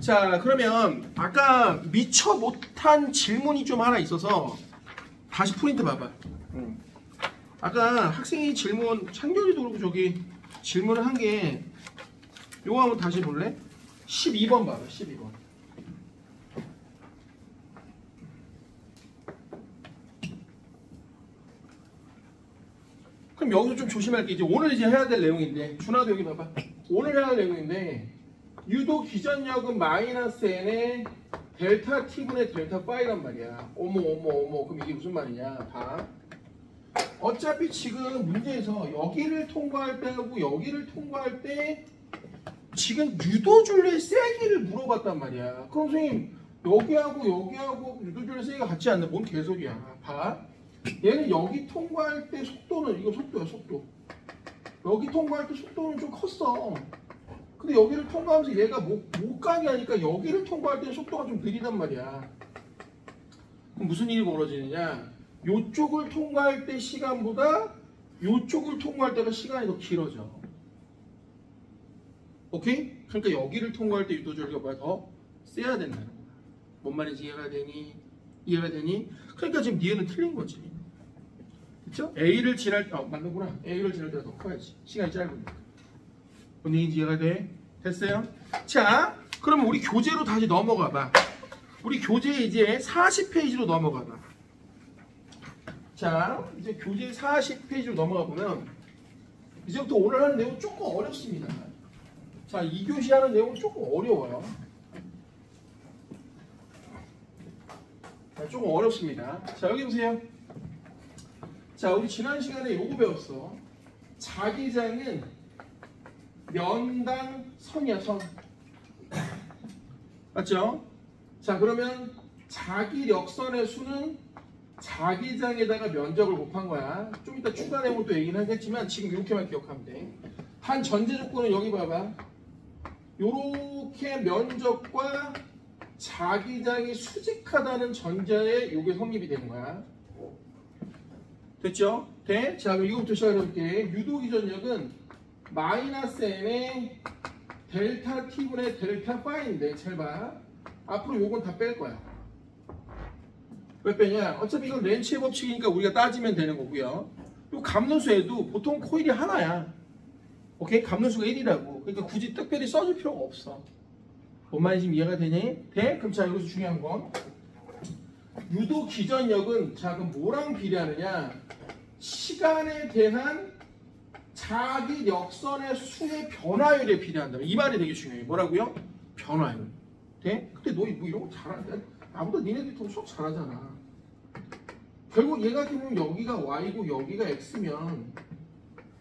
자, 그러면 아까 미처 못한 질문이 좀 하나 있어서 다시 프린트 봐봐. 아까 학생이 질문, 창렬이도 그렇고 저기 질문을 한 게 요거 한번 다시 볼래? 12번 봐봐. 12번. 그럼 여기서 좀 조심할 게 이제 오늘 이제 해야 될 내용인데, 준하도 여기 봐봐. 오늘 해야 할 내용인데, 유도 기전력은 마이너스 n의 델타 t분의 델타 파이란 말이야. 어머. 그럼 이게 무슨 말이냐? 봐. 어차피 지금 문제에서 여기를 통과할 때하고 여기를 통과할 때 지금 유도줄의 세기를 물어봤단 말이야. 그럼 선생님 여기하고 유도줄의 세기가 같지 않나? 뭔 개소리야. 봐. 얘는 여기 통과할 때 속도는 이거 속도야, 속도. 여기 통과할 때 속도는 좀 컸어. 근데 여기를 통과하면서 얘가 못 가게 하니까 여기를 통과할 때 속도가 좀 느리단 말이야. 그럼 무슨 일이 벌어지느냐? 요쪽을 통과할 때 시간보다 요쪽을 통과할 때가 시간이 더 길어져. 오케이? 그러니까 여기를 통과할 때 유도줄기가 더 세야 된다는 거야. 뭔 말인지 이해가 되니? 이해가 되니? 그러니까 지금 니에는 틀린 거지. 그쵸? A를 지날 때, 맞는구나. A를 지날 때가 더 커야지. 시간이 짧으니까. 뭔 얘기인지 이해가 돼? 됐어요? 자, 그러면 우리 교재로 다시 넘어가 봐. 우리 교재 이제 40페이지로 넘어가 봐. 자, 이제 교재 40페이지로 넘어가 보면 이제부터 오늘 하는 내용 조금 어렵습니다. 자, 2교시 하는 내용 조금 어려워요. 자, 조금 어렵습니다. 자, 여기 보세요. 자, 우리 지난 시간에 요거 배웠어. 자기장은 면당 선이야, 선. 맞죠? 자, 그러면 자기력선의 수는 자기장에다가 면적을 곱한 거야. 좀 이따 추가 내용을 또 얘기는 하겠지만 지금 이렇게만 기억하면 돼. 한 전제 조건은 여기 봐봐. 요렇게 면적과 자기장이 수직하다는 전제에 요게 성립이 되는 거야. 됐죠? 돼? 자, 그럼 이거부터 시작해볼게. 유도기전력은 마이너스 n의 델타 t분의 델타 파이인데 잘 봐. 앞으로 요건 다 뺄 거야. 왜 빼냐? 어차피 이건 렌치의 법칙이니까 우리가 따지면 되는 거고요. 요 감노수에도 보통 코일이 하나야. 오케이? 감노수가 1이라고. 그러니까 굳이 특별히 써줄 필요가 없어. 뭔 말인지 이해가 되니? 돼? 그럼 자, 여기서 중요한 건 유도 기전력은 자, 그럼 뭐랑 비례하느냐? 시간에 대한 자기 역선의 수의 변화율에 비례한다. 이 말이 되게 중요해. 뭐라고요? 변화율. 돼? 근데 너 뭐 이런 거 잘한다. 나보다 니네들이 더 수업 잘하잖아. 결국 얘가 보면 여기가 y고 여기가 x면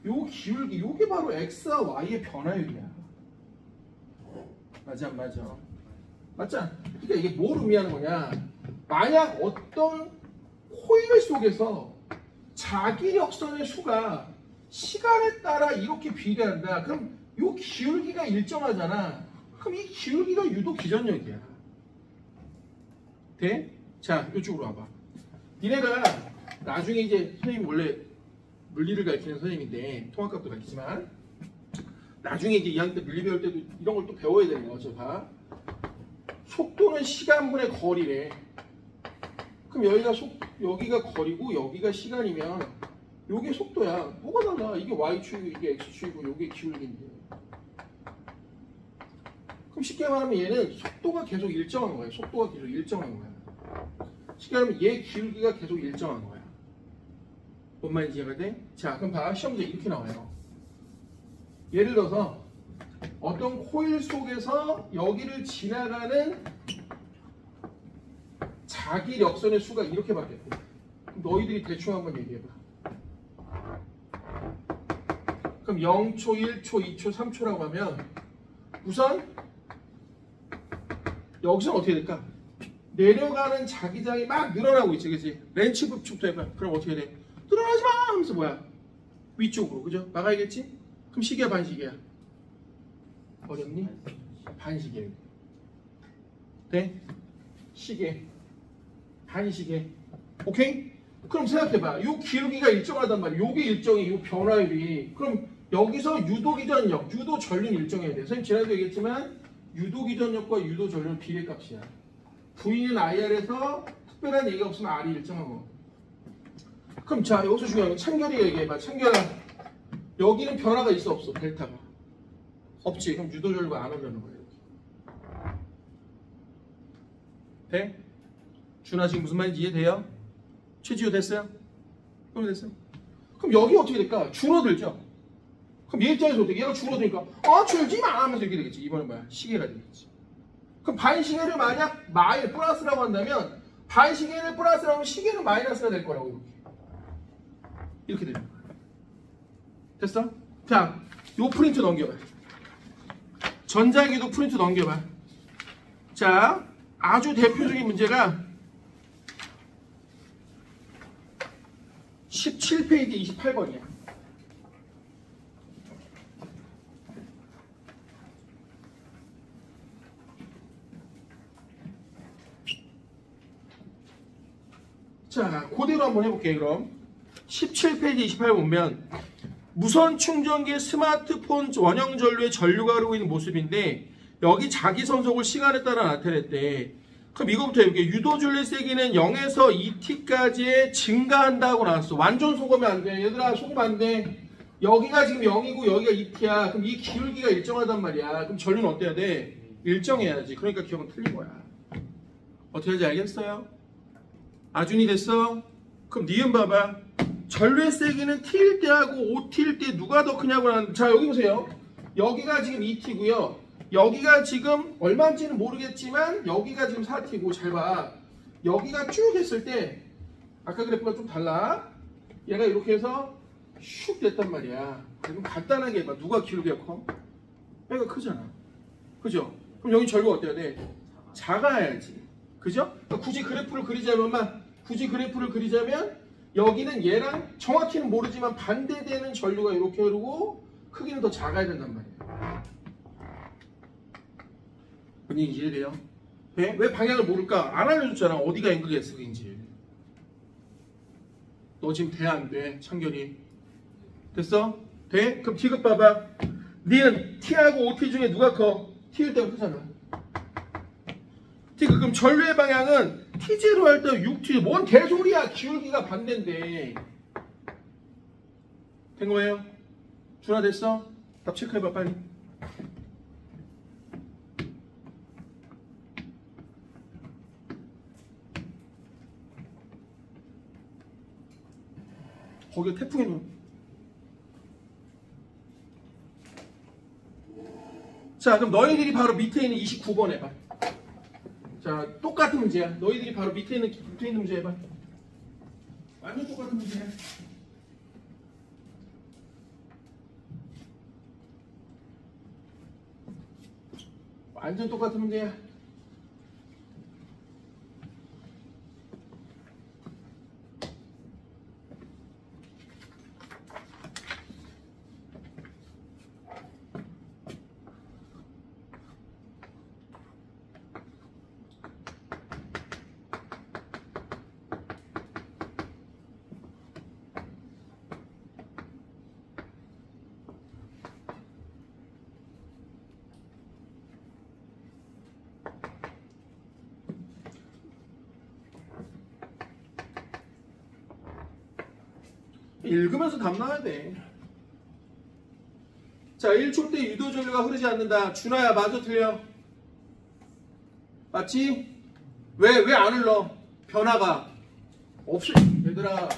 요 기울기, 요게 바로 x와 y의 변화율이야. 맞아, 안 맞아? 맞잖아. 그러니까 이게 뭘 의미하는 거냐? 만약 어떤 코일 속에서 자기력선의 수가 시간에 따라 이렇게 비례한다. 그럼 요 기울기가 일정하잖아. 그럼 이 기울기가 유도 기전력이야. 돼? 자, 이쪽으로 와봐. 니네가 나중에 이제 선생님 원래 물리를 가르치는 선생님인데 통합값도 가르치지만 나중에 이제 2학년 때 물리 배울 때도 이런 걸 또 배워야 되는 거죠. 봐. 속도는 시간분의 거리래. 그럼 여기가 거리고 여기가 시간이면 요게 속도야. 뭐가 달라? 이게 y축이고 이게 x축이고 요게 기울기인데. 그럼 쉽게 말하면 얘는 속도가 계속 일정한 거야. 속도가 계속 일정한 거야. 쉽게 말하면 얘 기울기가 계속 일정한 거야. 뭔 말인지 이해가 돼? 자, 그럼 봐. 시험 문제 이렇게 나와요. 예를 들어서 어떤 코일 속에서 여기를 지나가는 자기력선의 수가 이렇게 바뀌었대. 너희들이 대충 한번 얘기해봐. 그럼 0초, 1초, 2초, 3초라고 하면 우선 여기서는 어떻게 될까? 내려가는 자기장이 막 늘어나고 있지, 그치? 렌치 법칙부터 해봐. 그럼 어떻게 돼? 늘어나지 마! 하면서 뭐야? 위쪽으로, 그죠? 막아야겠지? 그럼 시계야, 반시계야? 어렵니? 반시계. 돼? 시계. 반시계. 오케이? 그럼 생각해봐. 요 기울기가 일정하단 말이야. 요게 일정해, 요 변화율이. 그럼 여기서 유도 기전력, 유도 전륜 일정해야 돼. 선생님 지난주에 얘기했지만 유도기전력과 유도전력은 비례값이야. V는 IR에서 특별한 얘기가 없으면 R이 일정하고. 그럼 자, 여기서 중요한 건 창결이 얘기해봐. 창결아, 여기는 변화가 있어 없어? 델타가 없지. 그럼 유도전력이 안 오려는 거야. 돼? 준아 지금 무슨 말인지 이해돼요? 최지호 됐어요? 그럼 됐어요? 그럼 여기 어떻게 될까? 줄어들죠? 그럼 얘 입장에서 어떻게? 얘가 줄어드니까 줄지 마 하면서 이렇게 되겠지. 이번엔 뭐야? 시계가 되겠지. 그럼 반시계를 만약 플러스라고 한다면 반시계를 플러스라고 하면 시계는 마이너스가 될 거라고 이렇게 되는 거야. 됐어? 자, 요 프린트 넘겨봐. 전자기도 프린트 넘겨봐. 자, 아주 대표적인 문제가 17페이지 28번이야. 자, 그대로 한번 해볼게요. 그럼 17페이지 28 보면 무선 충전기 스마트폰 원형 전류에 전류가 흐르고 있는 모습인데 여기 자기 선속을 시간에 따라 나타냈대. 그럼 이거부터 해볼게요. 유도줄의 세기는 0에서 2t까지 증가한다고 나왔어. 완전 속으면 안 돼. 얘들아, 속으면 안 돼. 여기가 지금 0이고 여기가 2t야. 그럼 이 기울기가 일정하단 말이야. 그럼 전류는 어때야 돼? 일정해야지. 그러니까 기억은 틀린 거야. 어떻게 하는지 알겠어요? 아준이 됐어? 그럼 니은 봐봐. 전류의 세기는 t일 때하고 5t일 때 누가 더 크냐고 하는데, 자, 여기 보세요. 여기가 지금 2t고요. 여기가 지금 얼마인지는 모르겠지만 여기가 지금 4t고, 잘 봐. 여기가 쭉 했을 때 아까 그래프가 좀 달라. 얘가 이렇게 해서 슉 됐단 말이야. 그럼 간단하게 해봐. 누가 기울기가 커? 얘가 크잖아. 그죠? 그럼 여기 전류가 어때야 돼? 작아야지. 그죠? 그러니까 굳이 그래프를 그리자면 여기는 얘랑 정확히는 모르지만 반대되는 전류가 이렇게 흐르고 크기는 더 작아야 된단 말이에요. 본인이 이해돼요? 네? 왜 방향을 모를까? 안 알려줬잖아. 어디가 앵글 S인지. 너 지금 돼? 안 돼? 창결이. 됐어? 돼? 그럼 T급 봐봐. 니은 T하고 OT 중에 누가 커? T일 때가 크잖아. T급. 그럼 전류의 방향은 T0 할 때 6T. 뭔 개소리야. 기울기가 반대인데. 된 거예요? 준아 됐어? 답 체크해봐 빨리. 거기에 태풍이 놓. 자, 그럼 너희들이 바로 밑에 있는 29번 해봐. 자, 똑같은 문제야. 너희들이 바로 밑에 있는 문제 해봐. 완전 똑같은 문제야. 완전 똑같은 문제야. 읽으면서 답 나와야 돼. 자, 1초 때 유도전류가 흐르지 않는다. 준아야, 맞아 틀려? 맞지? 왜 안 흘러? 변화가 없어. 얘들아,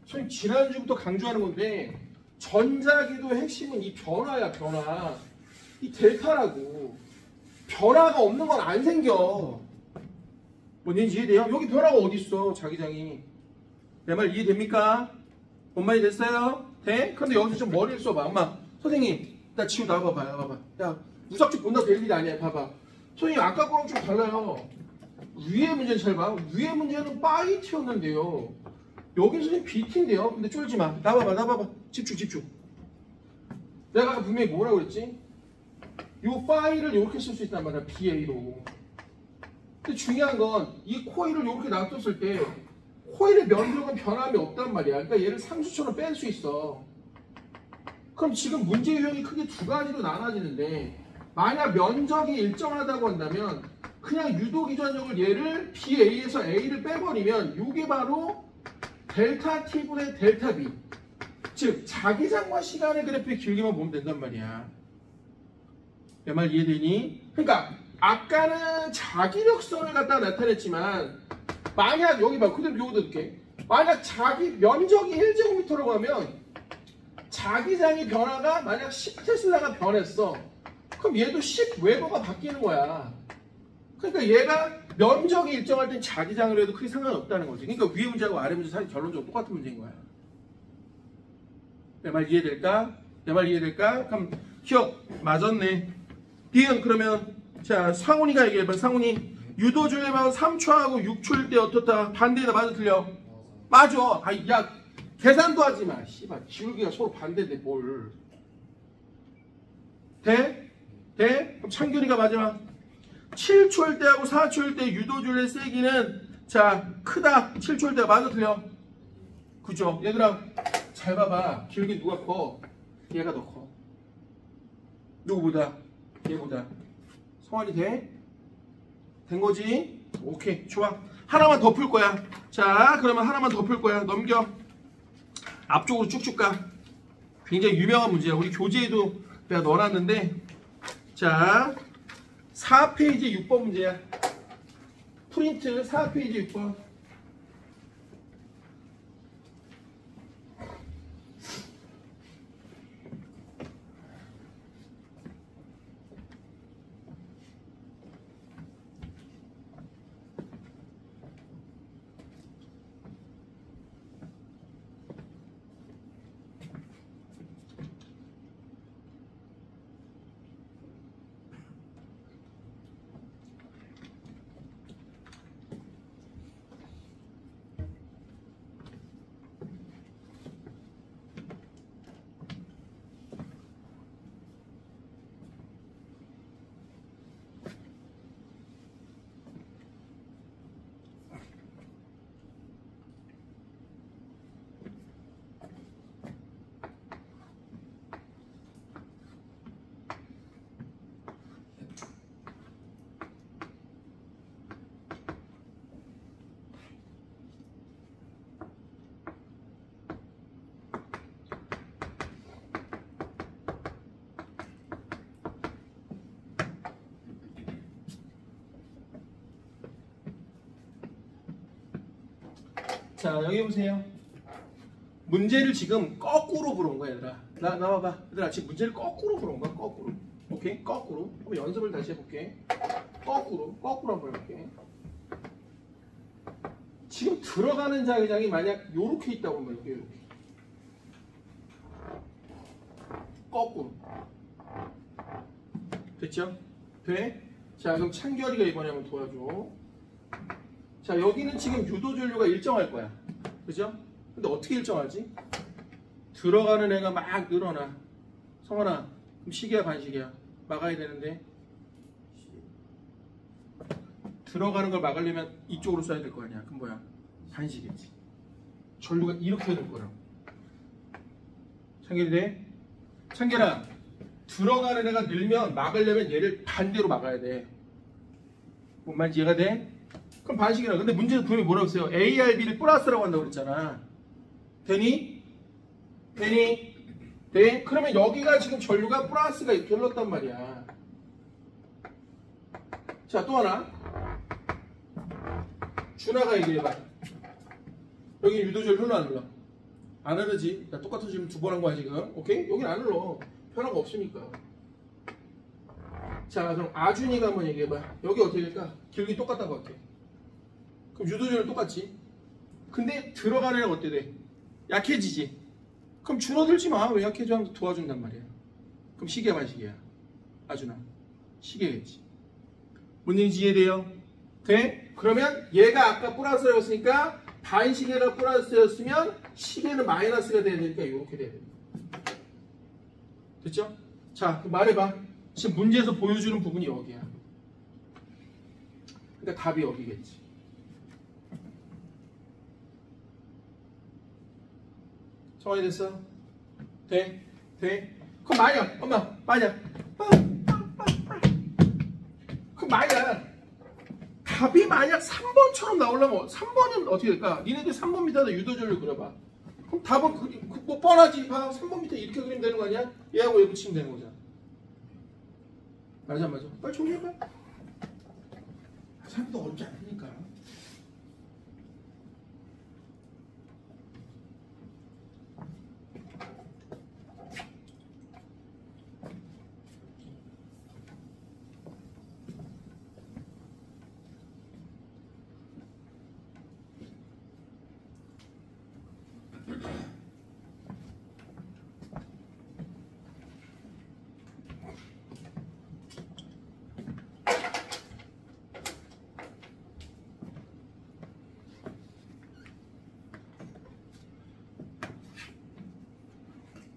선생님 지난주부터 강조하는 건데 전자기도 핵심은 이 변화야. 변화. 이 델타라고. 변화가 없는 건 안 생겨. 뭔지 이해돼요? 여기 변화가 어디 있어? 자기장이. 내 말 이해됩니까? 뭔 말이 됐어요? 돼? 근데 여기서 좀 머리를 써봐. 엄마, 선생님, 나 지금 나와봐봐요. 봐봐. 야, 무작정 본다 될 일이 아니야. 봐봐. 선생님, 아까 거랑 좀 달라요. 위에 문제는 잘 봐. 위에 문제는 파이트였는데요. 여기는 선생님 BT인데요. 근데 쫄지 마. 나와봐. 집중. 내가 아까 분명히 뭐라고 그랬지? 요 파이를 이렇게 쓸 수 있단 말이야. BA로. 근데 중요한 건 이 코일을 이렇게 놔뒀을 때 코일의 면적은 변함이 없단 말이야. 그러니까 얘를 상수처럼 뺄 수 있어. 그럼 지금 문제 유형이 크게 두 가지로 나눠지는데 만약 면적이 일정하다고 한다면 그냥 유도기전력을 얘를 BA에서 A를 빼버리면 이게 바로 델타 T분의 델타 B. 즉 자기장과 시간의 그래프의 길기만 보면 된단 말이야. 내 말 이해되니? 그러니까 아까는 자기력선을 갖다 나타냈지만 만약 여기 봐 그대로 요거도 이렇게 만약 자기 면적이 1제곱미터라고 하면 자기장의 변화가 만약 10테슬라가 변했어. 그럼 얘도 10웨버가 바뀌는 거야. 그러니까 얘가 면적이 일정할 땐 자기장으로 해도 크게 상관없다는 거지. 그러니까 위에 문제하고 아래 문제 사실 결론적으로 똑같은 문제인 거야. 내 말 이해될까? 내 말 이해될까? 그럼 기억 맞았네. 니은 그러면 자 상훈이가 얘기해봐. 상훈이 유도줄레만 3초하고 6초일 때 어떻다? 반대다 맞아 틀려? 맞아. 아이 야 계산도 하지 마. 씨발 기울기가 서로 반대인데 뭘. 돼? 돼? 그럼 창균이가 마지막 7초일 때하고 4초일 때 유도줄레 세기는 자 크다. 7초일 때가 맞아 틀려? 그죠? 얘들아 잘 봐봐. 기울기 누가 커? 얘가 더 커. 누구보다? 얘보다. 성환이 돼? 된 거지? 오케이 좋아. 하나만 더 풀 거야. 자 그러면 하나만 더 풀 거야. 넘겨. 앞쪽으로 쭉쭉 가. 굉장히 유명한 문제야. 우리 교재에도 내가 넣어놨는데 자 4페이지 6번 문제야. 프린트 4페이지 6번. 자 여기 보세요. 문제를 지금 거꾸로 부른 거야 얘들아. 나와봐. 얘들아 지금 문제를 거꾸로 부른 거야. 거꾸로. 오케이? 거꾸로. 한번 연습을 다시 해볼게. 거꾸로 한번 해볼게. 지금 들어가는 자기장이 만약 요렇게 있다고 하면 요렇게. 거꾸로. 됐죠? 돼? 자 그럼 창결이가 이번에 한번 도와줘. 자 여기는 지금 유도전류가 일정할 거야. 그죠? 근데 어떻게 일정하지? 들어가는 애가 막 늘어나. 성원아 그럼 시계야 반시계야? 막아야 되는데 들어가는 걸 막으려면 이쪽으로 쏴야 될 거 아니야. 그럼 뭐야? 반시계지. 전류가 이렇게 될 거라고. 창결이 돼? 창결아 들어가는 애가 늘면 막으려면 얘를 반대로 막아야 돼. 뭔 말인지 이해가 돼? 그럼 반식이라. 근데 문제는 분명히 뭐라고 했어요? ARB를 플러스라고 한다고 그랬잖아. 되니? 되니? 돼? 그러면 여기가 지금 전류가 플러스가 이렇게 흘렀단 말이야. 자, 또 하나. 준하가 얘기해봐. 여기 유도전류 흘러 안 흘러? 안 흐르지. 나 똑같은 질문 두 번 한 거야 지금. 오케이? 여긴 안 흘러. 변화가 없으니까. 자, 그럼 아준이가 한번 얘기해봐. 여기 어떻게 될까? 길기 똑같다고 어때? 그럼 유도전류 똑같지? 근데 들어가는 애가 어때 돼? 약해지지? 그럼 줄어들지 마. 왜 약해져? 하면서 도와준단 말이야. 그럼 시계야 반시계야? 아준아 시계겠지. 뭔지 이해돼요? 돼? 그러면 얘가 아까 플러스라고 했으니까 반시계가 플러스였으면 시계는 마이너스가 돼야 되니까 이렇게 돼야 됩니다. 됐죠? 자 그럼 말해봐. 지금 문제에서 보여주는 부분이 여기야. 그러니까 답이 여기겠지. 정확히 됐어? 돼? 돼? 그럼 만약 엄마 만약 그럼 만약 답이 만약 3번처럼 나오려면 3번은 어떻게 될까? 니네들 3번 밑에다 유도절을 그려봐. 그럼 답은 뭐 뻔하지. 3번 밑에 이렇게 그리면 되는 거 아니야? 얘하고 얘 붙이면 되는 거잖아. 맞아 맞아. 빨리 정리해봐. 생각보다 어렵지 않으니까.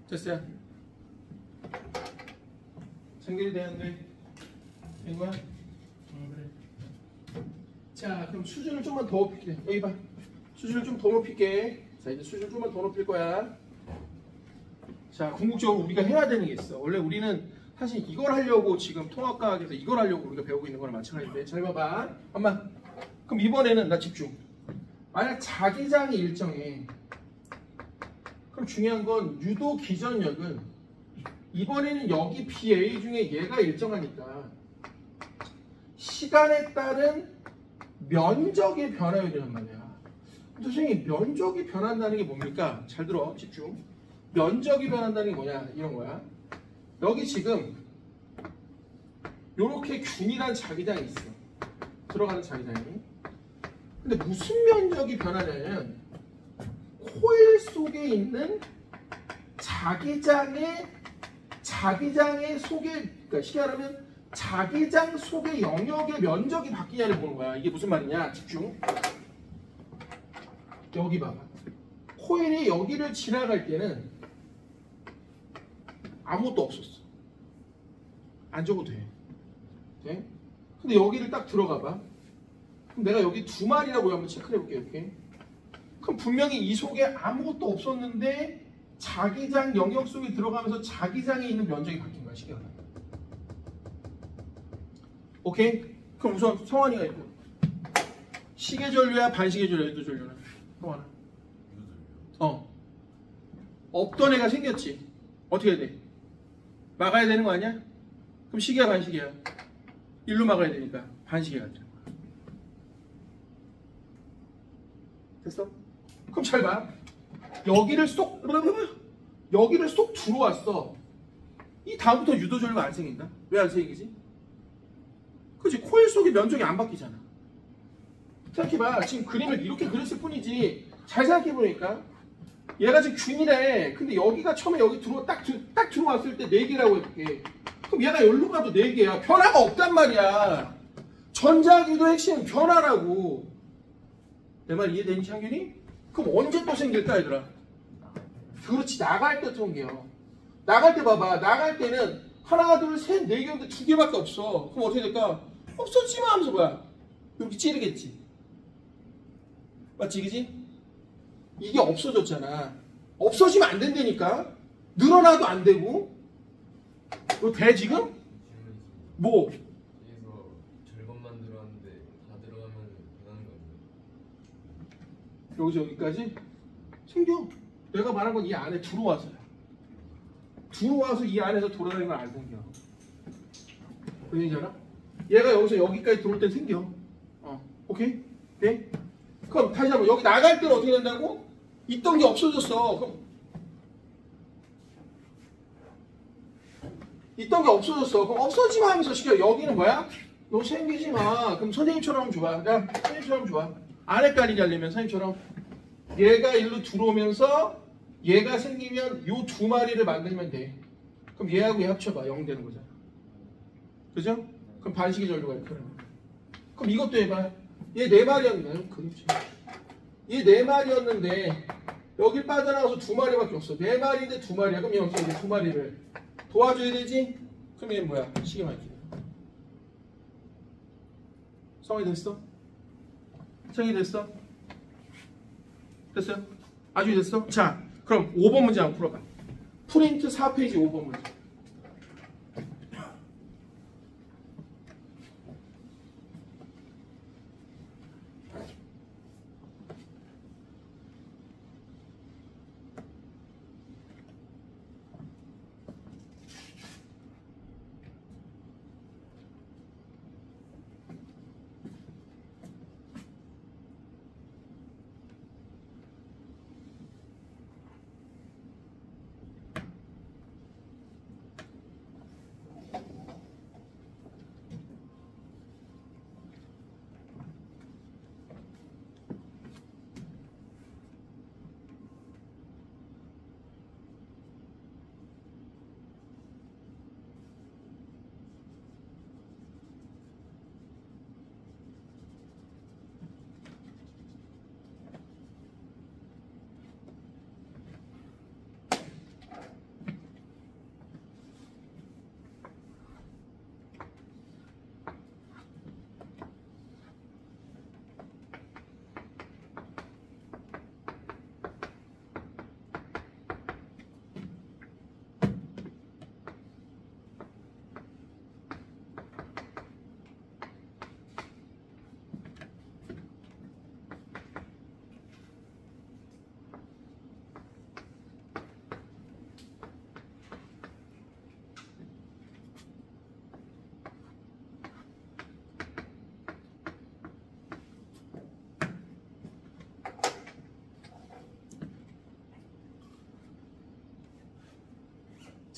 됐어요? 정렬이 되는데 된 거야? 그래. 자, 그럼 수준을 좀만 더 높일게. 여기 봐. 수준을 좀 더 높일게. 자, 이제 수준을 좀만 더 높일 거야. 자, 궁극적으로 우리가 해야 되는 게 있어. 원래 우리는 사실 이걸 하려고 지금 통합과학에서 이걸 하려고 우리가 배우고 있는 거랑 마찬가지인데. 잘 봐봐. 엄마. 그럼 이번에는 나 집중. 만약 자기장이 일정해. 그럼 중요한 건 유도 기전력은 이번에는 여기 BA 중에 얘가 일정하니까 시간에 따른 면적의 변화율이란 말이야. 선생님 면적이 변한다는 게 뭡니까? 잘 들어 집중. 면적이 변한다는 게 뭐냐 이런 거야. 여기 지금 요렇게 균일한 자기장이 있어. 들어가는 자기장이. 근데 무슨 면적이 변하냐면 코일 속에 있는 자기장의 속에, 그러니까 쉽게 말하면 자기장 속의 영역의 면적이 바뀌냐를 보는 거야. 이게 무슨 말이냐? 집중. 여기 봐봐. 코일이 여기를 지나갈 때는 아무것도 없었어. 안 적어도 돼. 네? 근데 여기를 딱 들어가 봐. 그럼 내가 여기 두 마리라고 한번 체크해 볼게. 이렇게. 그럼 분명히 이 속에 아무것도 없었는데 자기장 영역 속에 들어가면서 자기장에 있는 면적이 바뀐 거야. 시계가. 오케이? 그럼 우선 성환이가 있고 시계전류야 반시계전류야 유도전류는? 성환아. 없던 애가 생겼지. 어떻게 해야 돼? 막아야 되는 거 아니야? 그럼 시계야 반시계야? 일로 막아야 되니까 반시계가 되는 거야. 됐어? 그럼 잘 봐. 여기를 쏙 들어왔어. 이 다음부터 유도전류가 안 생긴다? 왜 안 생기지? 그치? 코일 속의 면적이 안 바뀌잖아. 생각해봐. 지금 그림을 이렇게 그렸을 뿐이지. 잘 생각해보니까 얘가 지금 균이래. 근데 여기가 처음에 여기 딱 들어왔을 때 4개라고 해볼게. 그럼 얘가 여기로 가도 4개야. 변화가 없단 말이야. 전자기도 핵심은 변화라고. 내 말 이해되니 창균이? 그럼 언제 또 생길까 얘들아? 그렇지. 나갈 때 생겨. 나갈 때 봐봐. 나갈 때는 하나 둘 셋 4개인데 2개밖에 없어. 그럼 어떻게 될까? 없어지마 하면서 뭐야? 이렇게 찌르겠지. 맞지 그지? 이게 없어졌잖아. 없어지면 안 된다니까. 늘어나도 안 되고. 이거 돼 지금? 뭐? 여기서 절반만 들어왔는데 다 들어가면 변하는 거 아니에요? 여기서 여기까지? 생겨. 내가 말한 건 이 안에 들어와서야. 들어와서 이 안에서 돌아다니는 건 안 생겨. 그 얘기잖아? 얘가 여기서 여기까지 들어올 땐 생겨. 오케이? 네? 그럼 다시 한번 여기 나갈 때는 어떻게 된다고? 있던 게 없어졌어. 그럼 있던 게 없어졌어. 그럼 없어지마 하면서 시켜. 여기는 뭐야? 너 생기지 마. 그럼 선생님처럼 줘봐. 야, 선생님처럼 줘봐. 안 헷갈리게 하려면 선생님처럼 얘가 일로 들어오면서 얘가 생기면 요 2마리를 만들면 돼. 그럼 얘하고 얘 합쳐봐. 0 되는 거잖아. 그죠? 그럼 반식의 전류가 이렇게 하는 거야. 그럼 이것도 해봐. 얘 4마리였네. 그렇지. 얘 4마리였는데 여기 빠져나가서 2마리밖에 없어. 4마리인데 2마리야. 그럼 여기서 이제 2마리를 도와줘야 되지? 그럼 얘는 뭐야? 시계만 이렇게. 성이 됐어? 성이 됐어? 됐어요? 아주 됐어? 자, 그럼 5번 문제 한번 풀어봐. 프린트 4페이지 5번 문제.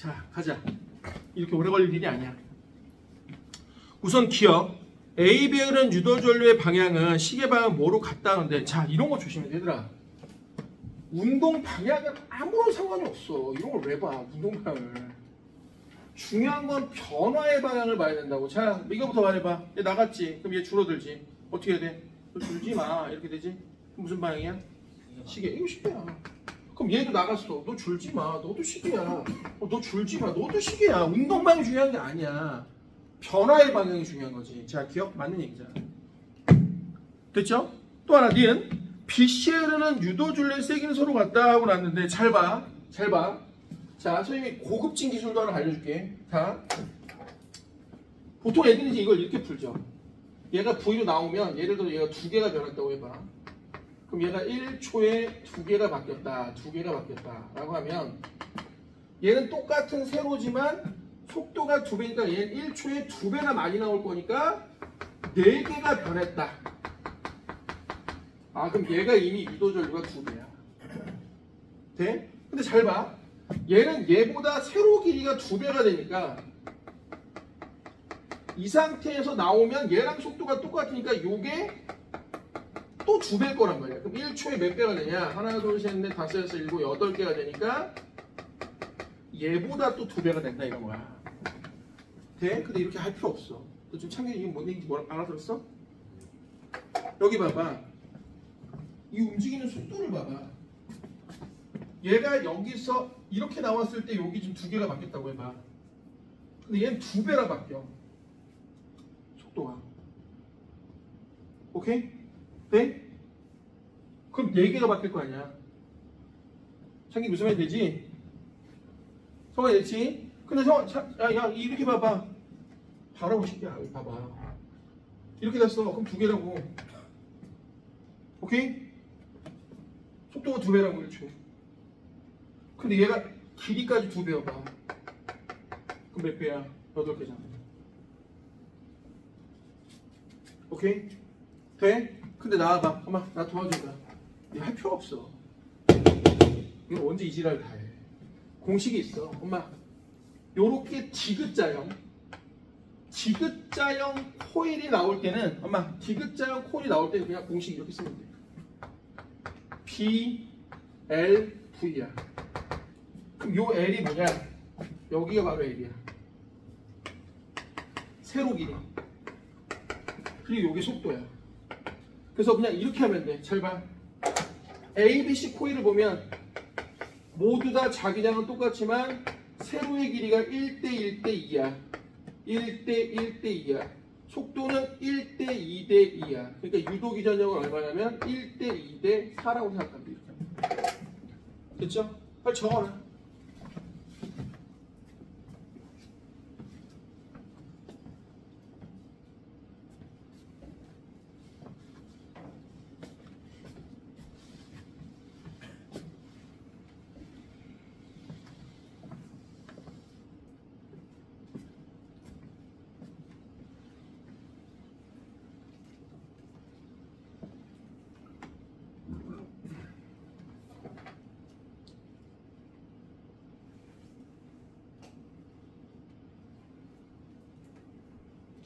자, 가자. 이렇게 오래 걸릴 일이 아니야. 우선 기억. A 배열은 유도 전류의 방향은 시계 방향 뭐로 같다는데, 자, 이런 거 조심해, 얘들아. 운동 방향은 아무런 상관이 없어. 이런 걸 왜 봐, 운동 방향을. 중요한 건 변화의 방향을 봐야 된다고. 자, 이거부터 말해봐. 얘 나갔지? 그럼 얘 줄어들지? 어떻게 해야 돼? 너 줄지 마. 이렇게 되지? 그럼 무슨 방향이야? 시계. 이거 시계야. 그럼 얘도 나갔어. 너 줄지 마. 너도 시계야. 너 줄지 마. 너도 시계야. 운동 방향이 중요한 게 아니야. 변화의 방향이 중요한 거지. 자, 기억 맞는 얘기잖아. 됐죠? 또 하나, 니은 BC에 흐르는 유도줄의 세기는 서로 같다 하고 났는데, 잘 봐. 잘 봐. 자, 선생님이 고급진 기술도 하나 알려줄게. 자, 보통 애들이 이걸 이렇게 풀죠. 얘가 V로 나오면, 예를 들어 얘가 두 개가 변했다고 해봐. 그럼 얘가 1초에 두 개가 바뀌었다. 두 개가 바뀌었다. 라고 하면, 얘는 똑같은 세로지만, 속도가 2배니까 얘는 1초에 2배나 많이 나올 거니까 4개가 변했다. 아, 그럼 얘가 이미 유도전류가 2배야. 돼? 근데 잘 봐. 얘는 얘보다 세로 길이가 2배가 되니까 이 상태에서 나오면 얘랑 속도가 똑같으니까 요게 또 2배일 거란 말이야. 그럼 1초에 몇 배가 되냐? 하나, 둘, 셋, 넷, 다섯, 여섯, 일곱, 8개가 되니까 얘보다 또 2배가 된다 이런 거야. 돼? 근데 이렇게 할 필요 없어. 너 지금 창균이 이게 뭔 얘기인지 알아들었어? 여기 봐봐. 이 움직이는 속도를 봐봐. 얘가 여기서 이렇게 나왔을 때 여기 지금 2개가 바뀌었다고 해봐. 근데 얘는 2배나 바뀌어. 속도가. 오케이? 돼? 그럼 4개가 바뀔 거 아니야. 창균이 무슨 말이 되지? 성화이 됐지? 근데 야, 이렇게 봐봐. 바라고 싶냐? 봐봐. 이렇게 됐어. 그럼 2개라고. 오케이? 속도가 2배라고 1초. 근데 얘가 길이까지 2배여봐. 그럼 몇 배야? 8개잖아. 오케이? 돼? 근데 나와봐. 엄마, 나 도와줘봐. 얘 할 필요 없어. 이거 언제 이 지랄 다 해. 공식이 있어. 엄마, 요렇게 디귿자형 코일이 나올 때는, 엄마, 디귿자형 코일이 나올 때는 그냥 공식 이렇게 쓰면 돼. B, L, V야. 그럼 요 L이 뭐냐? 여기가 바로 L이야. 세로 길이. 그리고 요게 속도야. 그래서 그냥 이렇게 하면 돼. 잘 봐. A, B, C 코일을 보면 모두 다 자기장은 똑같지만 세로의 길이가 1대 1대 2야. 1대 1대 2야. 속도는 1대 2대 2야. 그러니까 유도기전력은 얼마냐면 1대 2대 4라고 생각하면 돼. 됐죠? 빨리 적어라.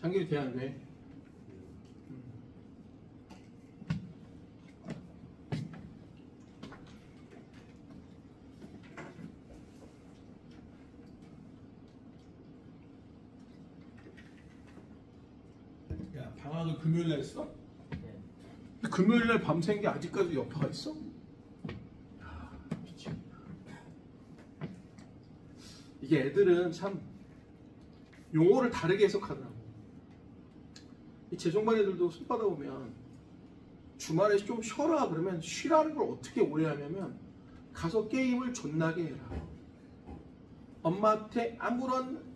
장기를 돼야 안 돼. 야, 방학을 금요일날 했어? 네. 금요일날 밤샌 게 아직까지 여파가 있어? 야, 미치겠다. 이게 애들은 참 용어를 다르게 해석하더라고. 이 재종반 애들도 수업 받아보면 주말에 좀 쉬어라 그러면 쉬라는 걸 어떻게 오해하냐면 가서 게임을 존나게 해라. 엄마한테 아무런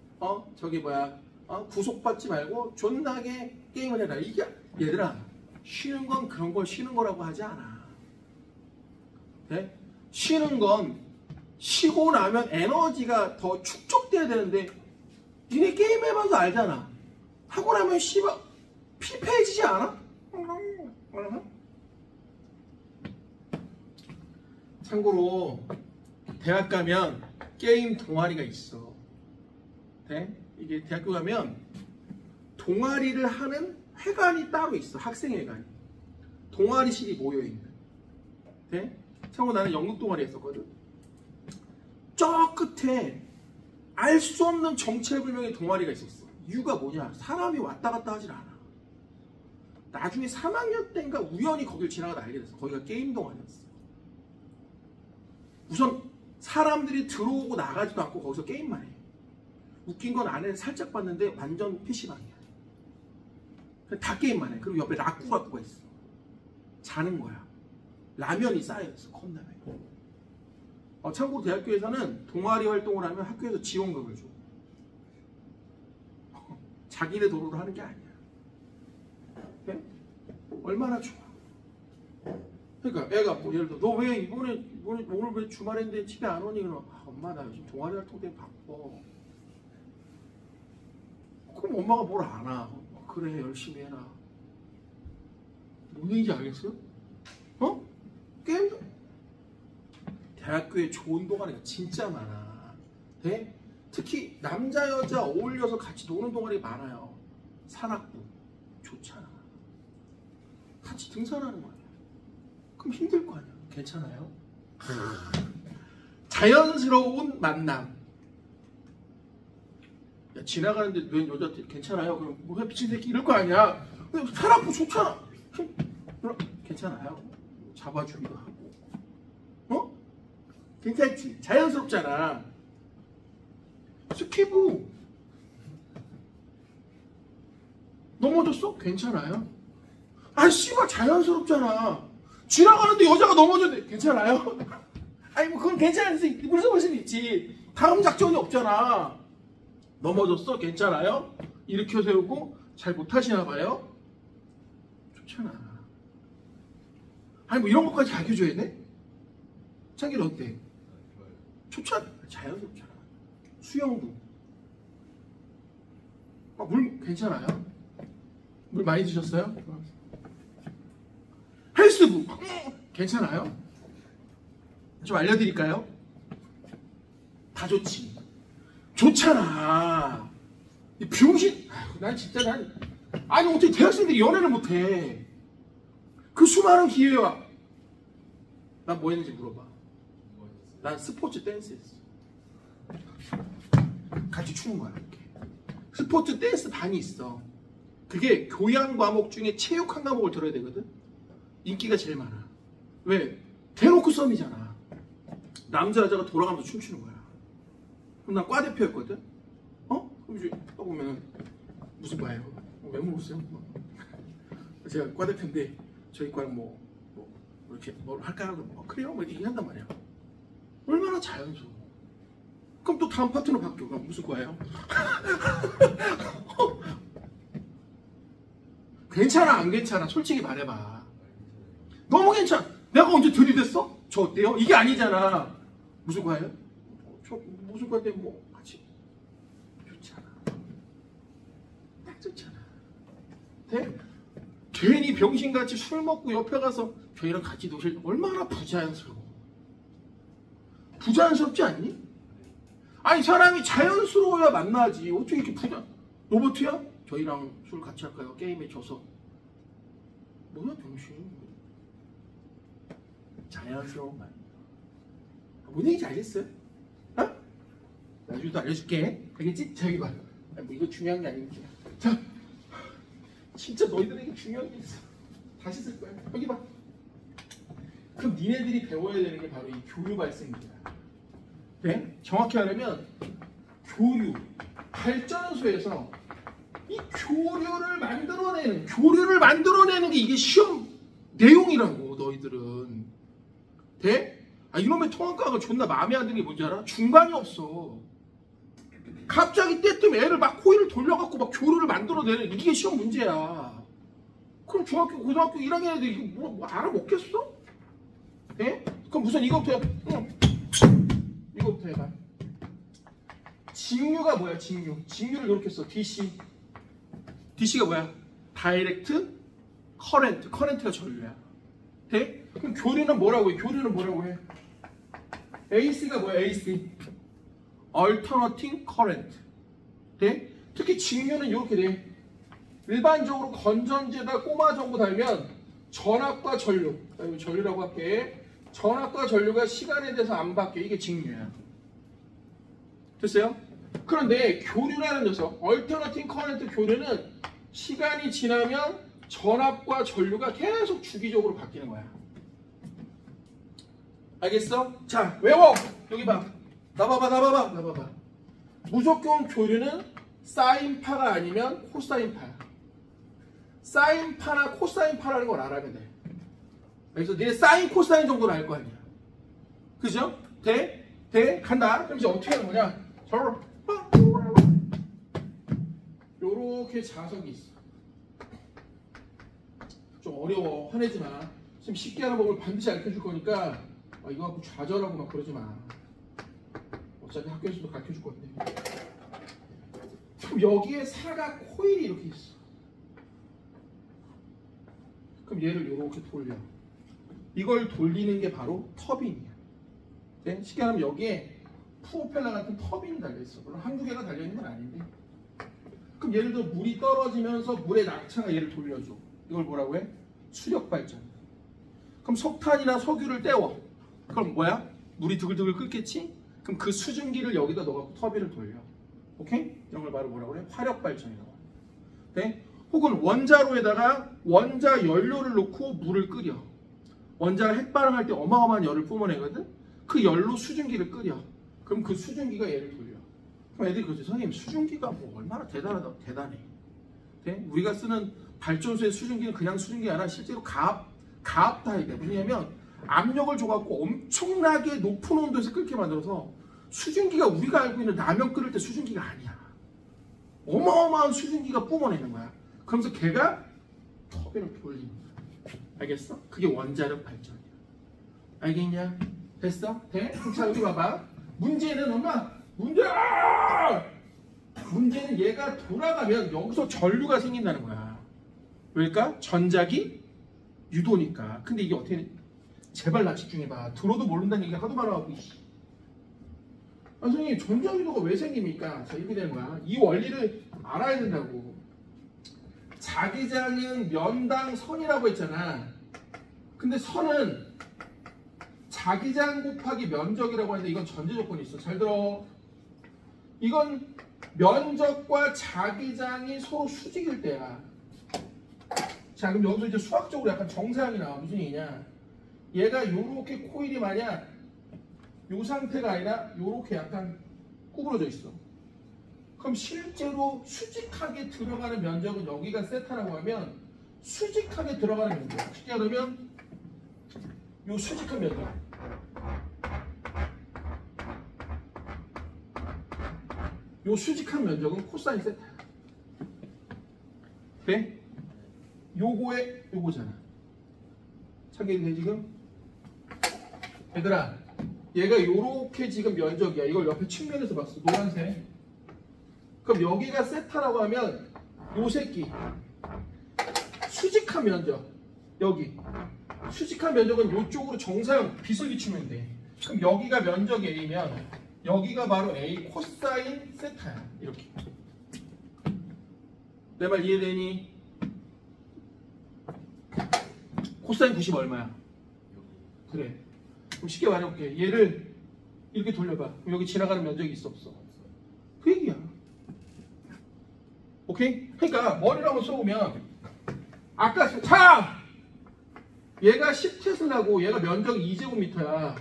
구속받지 말고 존나게 게임을 해라. 이게 얘들아, 쉬는 건 그런 걸 쉬는 거라고 하지 않아. 네? 쉬는 건 쉬고 나면 에너지가 더 축적돼야 되는데 니네 게임 해봐도 알잖아. 하고 나면 씨발 피폐해지지 않아? 참고로 대학 가면 게임 동아리가 있어. 돼? 이게 대학교 가면 동아리를 하는 회관이 따로 있어. 학생회관이. 동아리실이 모여있는. 돼? 참고 나는 연극 동아리 했었거든. 저 끝에 알 수 없는 정체불명의 동아리가 있었어. 이유가 뭐냐? 사람이 왔다 갔다 하질 않아. 나중에 3학년 때인가 우연히 거길 지나가다 알게 됐어. 거기가 게임 동아리였어. 우선 사람들이 들어오고 나가지도 않고 거기서 게임만 해. 웃긴 건 안에 살짝 봤는데 완전 PC방이야. 다 게임만 해. 그리고 옆에 라꾸가 있어. 자는 거야. 라면이 쌓여있어. 컵라면. 참고로 대학교에서는 동아리 활동을 하면 학교에서 지원금을 줘. 자기네 돈으로 하는 게 아니야. 네? 얼마나 좋아. 그러니까 애가 뭐 예를 들어 너 왜 이번에 오늘 왜 주말인데 집에 안 오니? 그러면 엄마 나 요즘 동아리 활동 때문에 바빠. 그럼 엄마가 뭘 아나? 그래 열심히 해라. 뭔 얘기인지 알겠어요? 게임도 대학교에 좋은 동아리가 진짜 많아. 네? 특히 남자 여자 어울려서 같이 노는 동아리 많아요. 산악부 좋잖아. 같이 등산하는 거야. 그럼 힘들 거 아니야. 괜찮아요? 자연스러운 만남. 야, 지나가는데 웬 여자한테 괜찮아요? 그럼 뭐 미친 새끼 이럴 거 아니야. 근데 산악부 좋잖아. 괜찮아요? 잡아주기도 하고. 괜찮지? 자연스럽잖아. 스키부 넘어졌어? 괜찮아요? 아 씨발 자연스럽잖아. 지나가는데 여자가 넘어졌는데 괜찮아요? 아니 뭐 그건 괜찮을 수 있지. 다음 작전이 없잖아. 넘어졌어? 괜찮아요? 일으켜 세우고 잘 못하시나 봐요? 좋잖아. 아니 뭐 이런 것까지 가르쳐줘야 돼? 창길 어때? 좋잖아. 자연스럽잖아. 수영도. 물 괜찮아요? 물 많이 드셨어요? 헬스부 괜찮아요? 좀 알려드릴까요? 다 좋지. 좋잖아. 이 병신. 난 진짜 아니 어떻게 대학생들이 연애를 못해. 그 수많은 기회와 난 뭐 했는지 물어봐. 난 스포츠 댄스 했어. 같이 추는 거야 이렇게. 스포츠 댄스 반이 있어. 그게 교양 과목 중에 체육 한 과목을 들어야 되거든. 인기가 제일 많아. 왜? 대놓고 썸이잖아. 남자 여자가 돌아가면서 춤추는 거야. 그럼 난 과대표였거든. 그럼 이제 딱 보면 무슨 과예요? 왜 물었어요? 제가 과대표인데 저희 과는 뭐 이렇게 뭘 할까요? 그래요? 뭐 이렇게 한단 말이야. 얼마나 자연스러워. 그럼 또 다음 파트너 바뀌어. 그럼 무슨 과예요? 괜찮아 안 괜찮아? 솔직히 말해봐. 너무 괜찮아. 내가 언제 들이댔어? 저 어때요? 이게 아니잖아. 무슨 과예요? 저 무슨 과인데 뭐 같이 좋잖아. 딱 좋잖아. 네? 괜히 병신같이 술 먹고 옆에 가서 저희랑 같이 노실 얼마나 부자연스러워. 부자연스럽지 않니? 아니 사람이 자연스러워야 만나지. 어떻게 이렇게 로버트야? 저희랑 술 같이 할까요? 게임에 져서. 뭐야 병신. 자연스러운 말. 뭔 얘기인지 알겠어요? 나중에 또 알려줄게. 알겠지? 저기 봐. 뭐 이거 중요한 게 아니니까. 자, 진짜 너희들에게 중요한 게 있어. 다시 쓸 거야. 여기 봐. 그럼 니네들이 배워야 되는 게 바로 이 교류 발생입니다. 네? 정확히 하려면 교류, 발전소에서 이 교류를 만들어내는 게 이게 시험 내용이라고 너희들은. 돼? 이놈의 통합과학을 존나 마음에 안 드는 게 뭔지 알아? 중간이 없어. 갑자기 때때문에 애를 막 코일을 돌려갖고 막 교류를 만들어내는 이게 시험 문제야. 그럼 중학교, 고등학교 1학년 애들이 이거 뭐 알아먹겠어? 네? 그럼 우선 이거부터 해봐. 이거부터 해봐. 직류가 뭐야, 직류? 직류를 이렇게 써. DC. DC가 뭐야? 다이렉트 커렌트. 커렌트가 전류야. 돼? 그럼 교류는 뭐라고 해? 교류는 뭐라고 해? AC가 뭐야? AC. Alternating Current. 돼? 특히 직류는 이렇게 돼. 일반적으로 건전지에다 꼬마 전구 달면 전압과 전류, 여기 전류라고 할게. 전압과 전류가 시간에 대해서 안 바뀌어. 이게 직류야. 됐어요? 그런데 교류라는 녀석, 얼터너팅 커런트 교류는 시간이 지나면 전압과 전류가 계속 주기적으로 바뀌는 거야. 알겠어? 자, 외워! 여기 봐. 나 봐봐. 무조건 교류는 사인파가 아니면 코사인파야. 사인파나 코사인파라는 걸 알아야 돼. 그래서 니네 사인, 코사인 정도는 알 거 아니야. 그죠? 돼? 간다. 그럼 이제 어떻게 하는 거냐? 요렇게 자석이 있어. 좀 어려워. 화내지 마. 지금 쉽게 하는 법을 반드시 가르쳐줄 거니까 이거 갖고 좌절하고 막 그러지 마. 어차피 학교에서도 가르쳐줄 건데. 그럼 여기에 사각 코일이 이렇게 있어. 그럼 얘를 이렇게 돌려. 이걸 돌리는 게 바로 터빈이야. 네? 쉽게 말하면 여기에 프로펠러 같은 터빈이 달려있어. 물론 한두 개가 달려있는 건 아닌데. 그럼 예를 들어 물이 떨어지면서 물의 낙차가 얘를 돌려줘. 이걸 뭐라고 해? 수력발전. 그럼 석탄이나 석유를 떼워. 그럼 뭐야? 물이 두글두글 끓겠지? 그럼 그 수증기를 여기다 넣어갖고 터빈을 돌려. 오케이? 이런 걸 바로 뭐라고 그래? 화력발전이라고. 네? 혹은 원자로에다가 원자 연료를 넣고 물을 끓여. 원자가 핵반응할 때 어마어마한 열을 뿜어내거든? 그 열로 수증기를 끓여. 그럼 그 수증기가 얘를 돌려. 그럼 애들이 그러지. 선생님, 수증기가 뭐 얼마나 대단하다. 대단해. 네? 우리가 쓰는 발전소의 수증기는 그냥 수증기가 아니라 실제로 가압타입이야. 왜냐면 압력을 줘갖고 엄청나게 높은 온도에서 끓게 만들어서 수증기가 우리가 알고 있는 라면 끓일 때 수증기가 아니야. 어마어마한 수증기가 뿜어내는 거야. 그러면서 걔가 터빈을 돌리는 거야. 알겠어? 그게 원자력 발전이야. 알겠냐? 됐어? 돼? 자, 여기 봐봐. 문제는 문제는 얘가 돌아가면 여기서 전류가 생긴다는 거야. 왜일까? 전자기 유도니까. 근데 이게 어떻게, 제발 나 집중해봐. 들어도 모른다는 얘기가 하도 많아가지고. 선생님, 전자기도가 왜 생깁니까? 자, 이렇게 되는 거야. 이 원리를 알아야 된다고. 자기장은 면당 선이라고 했잖아. 근데 선은 자기장 곱하기 면적이라고 하는데 이건 전제 조건이 있어. 잘 들어. 이건 면적과 자기장이 서로 수직일 때야. 자, 그럼 여기서 이제 수학적으로 약간 정사항이 나와. 무슨 얘기냐? 얘가 요렇게 코일이 만약 요 상태가 아니라 요렇게 약간 구부러져 있어. 그럼 실제로 수직하게 들어가는 면적은 여기가 세타라고 하면 수직하게 들어가는 면적. 쉽게 말하면 요 수직한 면적. 요 수직한 면적은 코사인 세타야. 네? 요거에 요거잖아. 참견이 돼 지금? 얘들아, 얘가 요렇게 지금 면적이야. 이걸 옆에 측면에서 봤어. 노란색. 그럼 여기가 세타라고 하면 요 새끼 수직한 면적. 여기 수직한 면적은 요쪽으로 정사형 빗을 비추면 돼. 그럼 여기가 면적 A면 여기가 바로 A 코사인 세타야. 이렇게. 내 말 이해되니? 코사인 90 얼마야? 그래. 그럼 쉽게 말해볼게. 얘를 이렇게 돌려봐. 그럼 여기 지나가는 면적이 있어 없어? 그 얘기야. 오케이? 그러니까 머리를 한번 써보면 아까 자! 얘가 10테슬라고 얘가 면적이 2제곱미터야.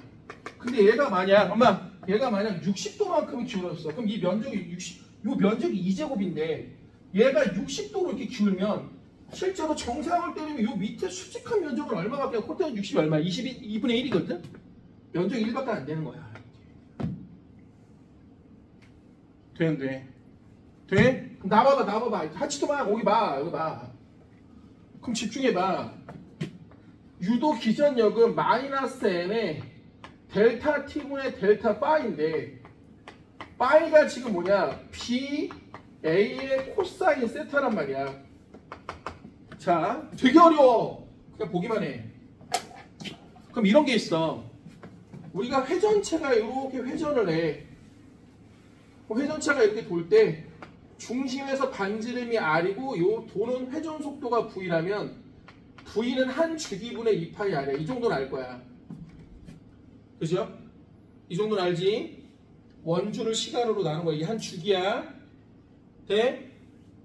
근데 얘가 만약 얘가 만약 60도만큼이 기울었어. 그럼 이 면적이 요 면적이 2제곱인데 얘가 60도로 이렇게 기울면 실제로 정사각을 때리면 요 밑에 수직한 면적은 얼마밖에 안 돼? 콜테는 60이 얼마? 2분의 1이거든? 면적이 1밖에 안 되는 거야. 돼, 안 돼? 돼? 그럼 나봐봐. 하치도 마. 여기 봐. 그럼 집중해봐. 유도 기전력은 마이너스 n에 델타 t분의 델타 파이인데 파이가 지금 뭐냐? BA의 코사인 세타란 말이야. 자, 되게 어려워. 그냥 보기만 해. 그럼 이런 게 있어. 우리가 회전체가 이렇게 회전을 해. 회전체가 이렇게 돌 때 중심에서 반지름이 R이고 요 도는 회전 속도가 V라면 V는 한 주기분의 2파이 R이야. 이 정도는 알 거야. 그죠? 이 정도는 알지? 원주를 시간으로 나눈 거야. 이게 한 주기야. 돼?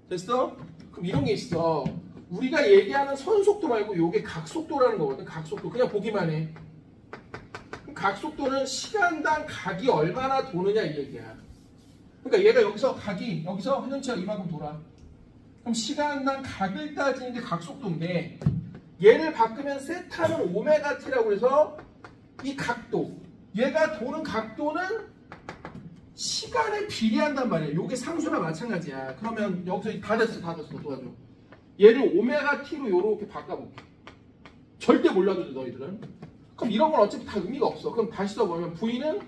됐어? 그럼 이런 게 있어. 우리가 얘기하는 선속도 말고 요게 각속도라는 거거든. 각속도. 그냥 보기만 해. 각속도는 시간당 각이 얼마나 도느냐 이 얘기야. 그러니까 얘가 여기서 각이 여기서 회전치가 이만큼 돌아. 그럼 시간당 각을 따지는 게 각속도인데 얘를 바꾸면 세타는 오메가 t라고 해서 이 각도 얘가 도는 각도는 시간에 비례한단 말이야. 요게 상수나 마찬가지야. 그러면 여기서 다 됐어 도와줘. 얘를 오메가 t로 요렇게 바꿔볼게. 절대 몰라도 돼 너희들은. 그럼 이런 건 어차피 다 의미가 없어. 그럼 다시 써보면 V는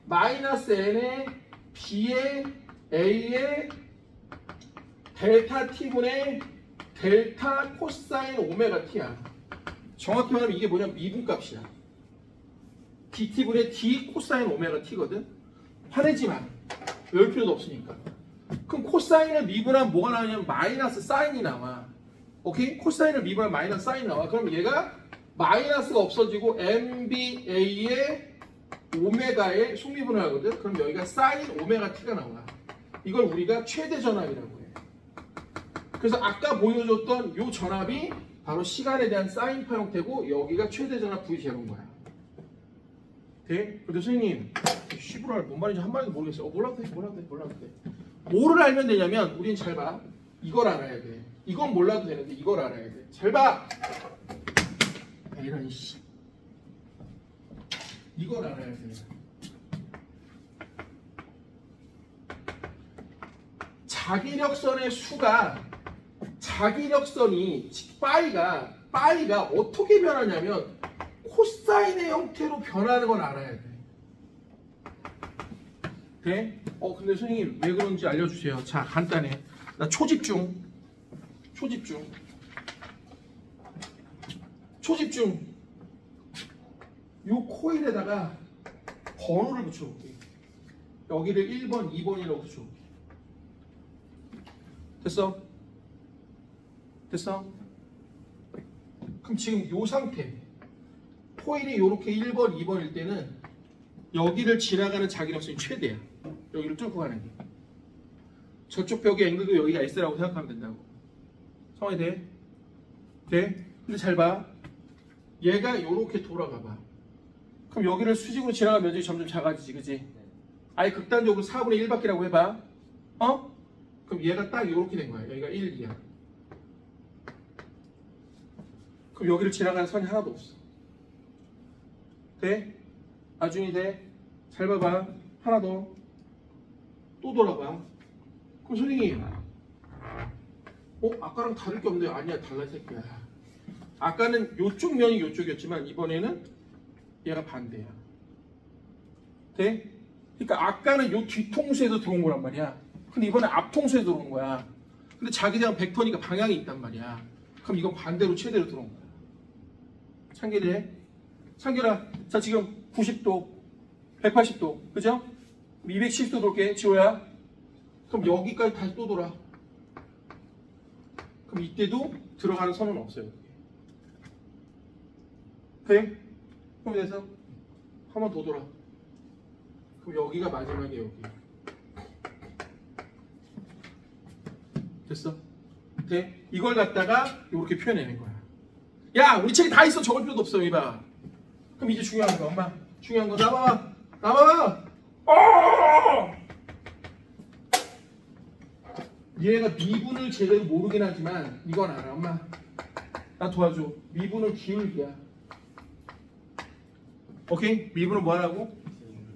마이너스 n에 b에 a에 델타 t분의 델타 코사인 오메가 t야. 정확히 말하면 이게 뭐냐면 미분값이야. dt분의 d 코사인 오메가 t거든. 화내지 마. 외울 필요도 없으니까. 그럼 코사인을 미분하면 뭐가 나오냐면 마이너스 사인이 나와. 오케이? 코사인을 미분하면 마이너스 사인이 나와. 그럼 얘가 마이너스가 없어지고 MBA의 오메가의 속미분을 하거든. 그럼 여기가 사인 오메가 t가 나와. 이걸 우리가 최대 전압이라고 해. 그래서 아까 보여줬던 이 전압이 바로 시간에 대한 사인파 형태고 여기가 최대 전압 V0인 거야. 오케이? 근데 선생님 시부랄 뭔 말인지 한마디도 모르겠어요. 몰라도 돼. 뭐를 알면 되냐면 우린 잘 봐. 이걸 알아야 돼. 이건 몰라도 되는데 이걸 알아야 돼. 잘 봐. 이런 씨. 이걸 알아야 돼. 자기력선의 수가 자기력선이 파이가 어떻게 변하냐면 코사인의 형태로 변하는 건 알아야 돼. 돼? 근데 선생님 왜 그런지 알려주세요. 자, 간단해. 나 초집중. 요 코일에다가 번호를 붙여볼게. 여기를 1번, 2번이라고 붙여볼게. 됐어? 그럼 지금 요 상태 코일이 요렇게 1번, 2번일 때는 여기를 지나가는 자기력선이 최대야. 여기를 뚫고 가는 게. 저쪽 벽의 앵글도 여기가 S라고 생각하면 된다고. 성원이 돼? 돼? 근데 잘 봐. 얘가 요렇게 돌아가 봐. 그럼 여기를 수직으로 지나가면 면적이 점점 작아지지, 그지? 아예 극단적으로 4분의 1밖이라고 해봐. 그럼 얘가 딱 요렇게 된 거야. 여기가 1, 2야. 그럼 여기를 지나가는 선이 하나도 없어. 돼? 아준이 돼? 잘 봐봐. 하나 더. 또 돌아봐. 그럼 선생님 아까랑 다를 게 없네. 아니야, 달라 이 새끼야. 아까는 요쪽 면이 요쪽이었지만 이번에는 얘가 반대야. 돼? 그러니까 아까는 요 뒤통수에서 들어온 거란 말이야. 근데 이번에 앞통수에 들어온 거야. 근데 자기장 벡터니까 방향이 있단 말이야. 그럼 이건 반대로 최대로 들어온 거야. 창결이 창결아, 자 지금 90도 180도 그죠? 270도 돌게 지호야. 그럼 여기까지 다시 또 돌아. 그럼 이때도 들어가는 선은 없어요. 돼? 그럼 돼서 한 번 더 돌아. 그럼 여기가 마지막에 여기. 됐어? 돼? 이걸 갖다가 이렇게 표현해낸 거야. 야, 우리 책이 다 있어. 적을 필요도 없어. 이봐. 그럼 이제 중요한 거, 엄마. 중요한 거 나봐봐. 얘가 미분을 제대로 모르긴 하지만 이건 알아. 엄마, 나 도와줘. 미분은 기울기야. 오케이? 미분은 뭐 하라고?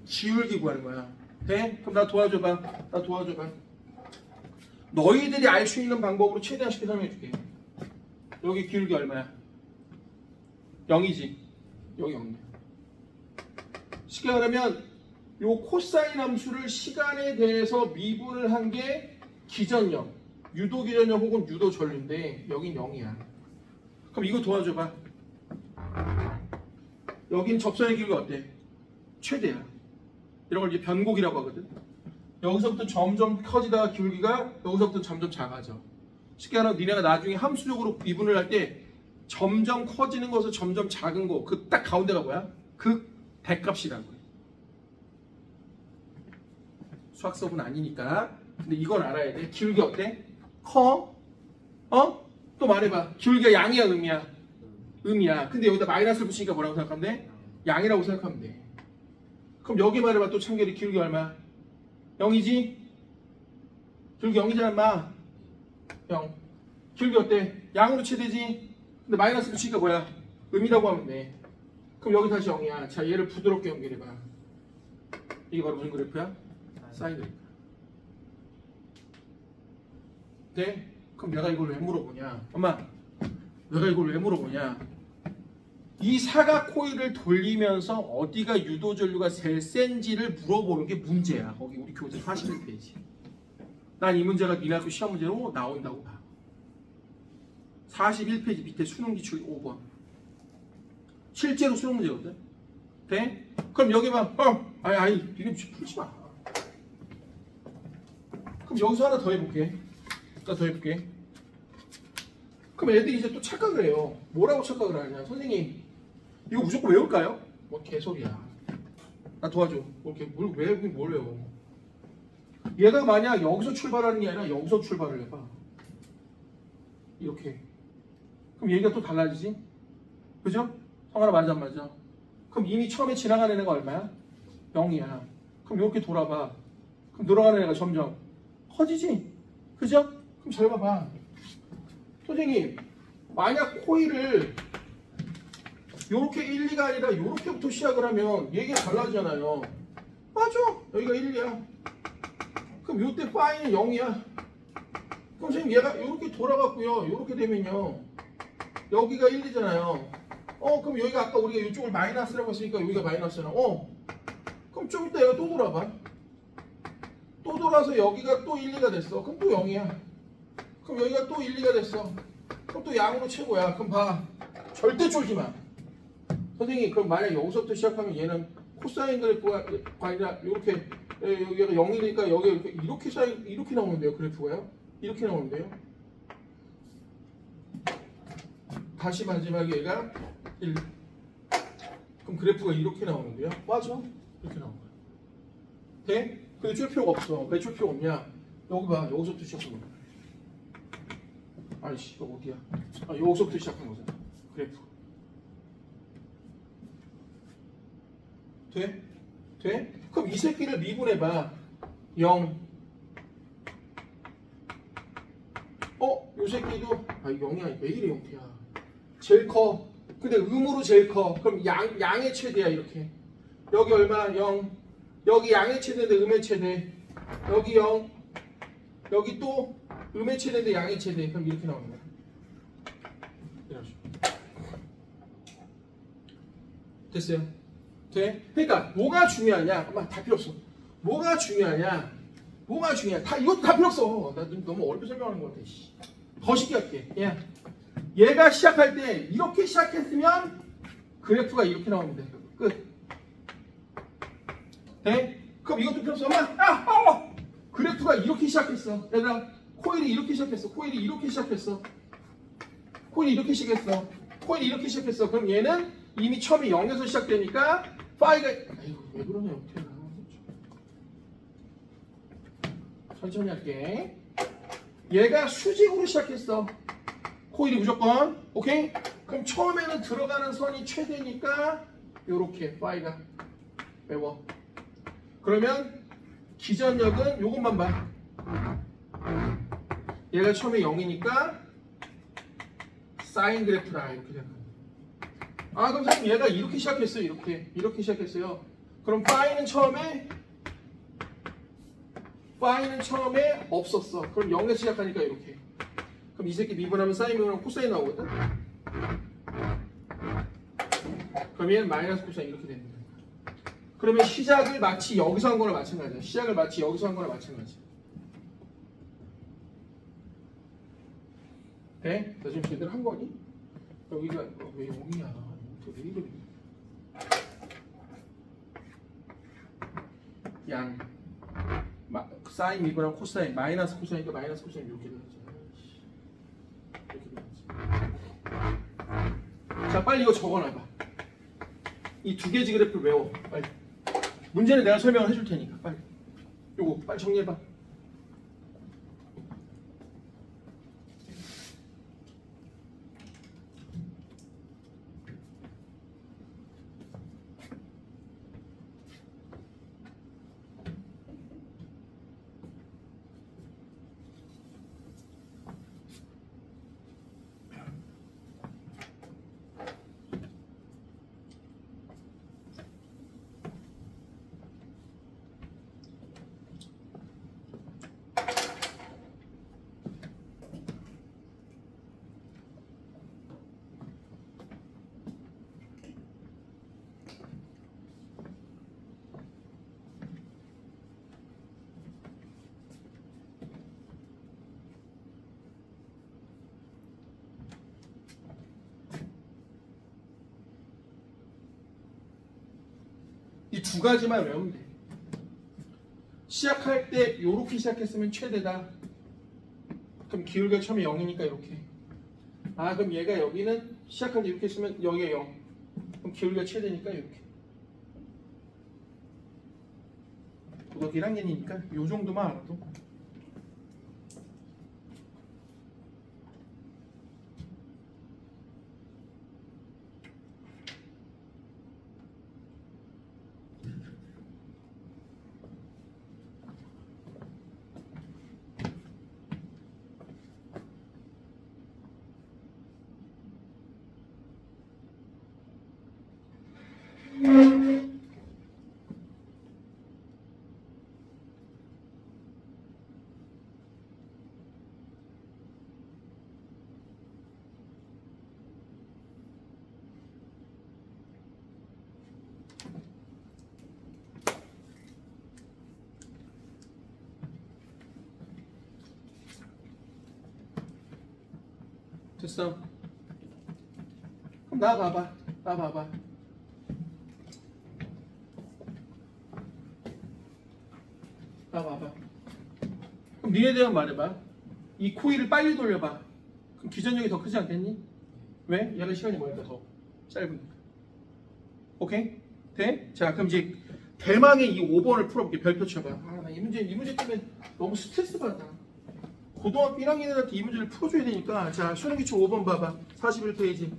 기울기 구하는 거야. 돼? 그럼 나 도와줘봐. 너희들이 알 수 있는 방법으로 최대한 쉽게 설명해 줄게. 여기 기울기 얼마야? 0이지. 여기 0이야. 쉽게 말하면 요 코사인 함수를 시간에 대해서 미분을 한 게 기전력, 유도 기전력 혹은 유도 전류인데 여긴 0이야. 그럼 이거 도와줘봐. 여긴 접선의 기울기 어때? 최대야. 이런 걸 이제 변곡이라고 하거든. 여기서부터 점점 커지다가 기울기가 여기서부터 점점 작아져. 쉽게 말하면 니네가 나중에 함수적으로 미분을 할 때 점점 커지는 것을 점점 작은 거, 그 딱 가운데가 뭐야? 그 대값이라고 해. 수학 수업은 아니니까. 근데 이건 알아야 돼. 기울기 어때? 커? 또 말해봐. 기울기가 양이야, 음이야? 음이야. 근데 여기다 마이너스를 붙이니까 뭐라고 생각하면 돼? 양이라고 생각하면 돼. 그럼 여기 말해봐. 또 참결이 기울기 얼마? 0이지? 기울기 0이잖아, 인마. 0. 기울기 어때? 양으로 채되지? 근데 마이너스 붙이니까 뭐야? 음이라고 하면 돼. 그럼 여기 다시 0이야. 자, 얘를 부드럽게 연결해봐. 이게 바로 무슨 그래프야? 사인 그래프. 네? 그럼 내가 이걸 왜 물어보냐? 엄마, 내가 이걸 왜 물어보냐? 이 사각 코일을 돌리면서 어디가 유도 전류가 제일 센지를 물어보는 게 문제야. 거기 우리 교재 41페이지. 난 이 문제가 니네 학교 시험 문제로 나온다고 봐. 41페이지 밑에 수능 기출 5번. 실제로 수능 문제거든. 돼? 그럼 여기 봐. 아니, 니네 풀지 마. 그럼 여기서 하나 더 해볼게. 그럼 애들이 이제 또 착각을 해요. 뭐라고 착각을 하냐? 선생님, 이거 무조건 외울까요? 뭐 개소리야. 나 도와줘. 뭘 외워? 얘가 만약 여기서 출발하는 게 아니라 여기서 출발을 해봐. 이렇게. 그럼 얘기가 또 달라지지? 그죠? 성하나 맞아 안 맞아? 그럼 이미 처음에 지나가는 애가 얼마야? 0이야. 그럼 이렇게 돌아봐. 그럼 돌아가는 애가 점점 커지지? 그죠? 그럼 잘 봐봐. 선생님, 만약 코일을 요렇게 1, 2가 아니라 요렇게부터 시작을 하면 얘기가 달라지잖아요. 맞아. 여기가 1, 2야. 그럼 요때 파이는 0이야. 그럼 선생님 얘가 요렇게 돌아갔고요. 요렇게 되면요. 여기가 1, 2잖아요. 그럼 여기가 아까 우리가 이쪽을 마이너스라고 했으니까 여기가 마이너스잖아. 그럼 좀 이따 얘가 또 돌아봐. 또 돌아서 여기가 또 1, 2가 됐어. 그럼 또 0이야. 그럼 여기가 또 1, 2가 됐어. 그럼 또 양으로 최고야. 그럼 봐. 절대 쫄지 마. 선생님, 그럼 만약 여기서부터 시작하면 얘는 코사인 그래프가 아니라 이렇게 여기가 0이니까 여기 이렇게 나오는데요. 그래프가요. 이렇게 나오는데요. 다시 마지막에 얘가 1. 그럼 그래프가 이렇게 나오는데요. 맞아. 이렇게 나온 거야. 돼? 근데 줄 필요가 없어. 왜 줄 필요 없냐? 여기 봐. 여기서부터 시작한 거야. 아이씨, 이거 어디야? 여기서부터 시작한 거잖아. 그래프. 돼? 돼? 그럼 이 새끼를 미분해봐. 0. 요 새끼도, 이거 0이 아니, 왜 이래, 0이야. 제일 커. 근데 음으로 제일 커. 그럼 양의 최대야, 이렇게. 여기 얼마? 0. 여기 양의 최대인데 음의 최대. 여기 0. 여기 또 음의 최대인데 양의 최대. 그럼 이렇게 나오는 거야. 됐어요? 돼? 그러니까 뭐가 중요하냐? 엄마 다 필요 없어. 뭐가 중요하냐? 이것도 다 필요 없어. 나 너무 어렵게 설명하는 것 같아. 더 쉽게 할게. 얘가 시작할 때 이렇게 시작했으면 그래프가 이렇게 나오면 돼. 끝. 돼? 그럼 이것도 필요 없어. 엄마! 그래프가 이렇게 시작했어. 얘들아, 코일이 이렇게 시작했어. 코일이 이렇게 시작했어. 그럼 얘는 이미 처음에 0에서 시작되니까 파이가 아이고 왜 그러냐 어떻게 천천히 할게. 얘가 수직으로 시작했어. 코일이 무조건. 오케이? 그럼 처음에는 들어가는 선이 최대니까 요렇게 파이가 외워. 그러면 기전력은 요것만 봐. 얘가 처음에 0이니까 사인 그래프라 이렇게 생각합니다. 그럼 선생님 얘가 이렇게 시작했어요. 이렇게 시작했어요. 그럼 파이는 처음에 없었어. 그럼 0에서 시작하니까 이렇게. 그럼 이 새끼 미분하면 사인 미분하면 코사인 나오거든. 그럼 얘는 마이너스 코사인 이렇게 되는 거야. 그러면 시작을 마치 여기서 한 거나 마찬가지야. 돼? 너 지금 제대로 한 거니? 여기가 왜 0이야? 왜 이래? 양 사인 미분하고 코사인 마이너스 코사인이니까 마이너스 코사인 이렇게 되지. 자 빨리 이거 적어놔봐. 이 두 개지 그래프를 외워 빨리. 문제는 내가 설명을 해줄 테니까 빨리. 요거 빨리 정리해봐. 이 두 가지만 외우면 돼. 시작할 때 이렇게 시작했으면 최대다. 그럼 기울기가 처음에 0이니까 이렇게. 아 그럼 얘가 여기는 시작할 때 이렇게 했으면 여기가 0. 그럼 기울기가 최대니까 이렇게. 고등학교 1학년이니까 이 정도만 알아도. 됐어. 그럼 나 봐봐. 나 봐봐. 나 봐봐. 그럼 니에 대한 말해봐. 이 코일을 빨리 돌려봐. 그럼 기전력이 더 크지 않겠니? 왜? 얘가 시간이 뭐니까 더 짧으니까. 오케이? 돼? 자 그럼 이제 대망의 이 5번을 풀어볼게. 별표 쳐봐. 아, 나 이 문제 때문에 너무 스트레스 받아. 고등학교 1학년들한테 이 문제를 풀어줘야 되니까. 자 수능기출 5번 봐봐. 41페이지.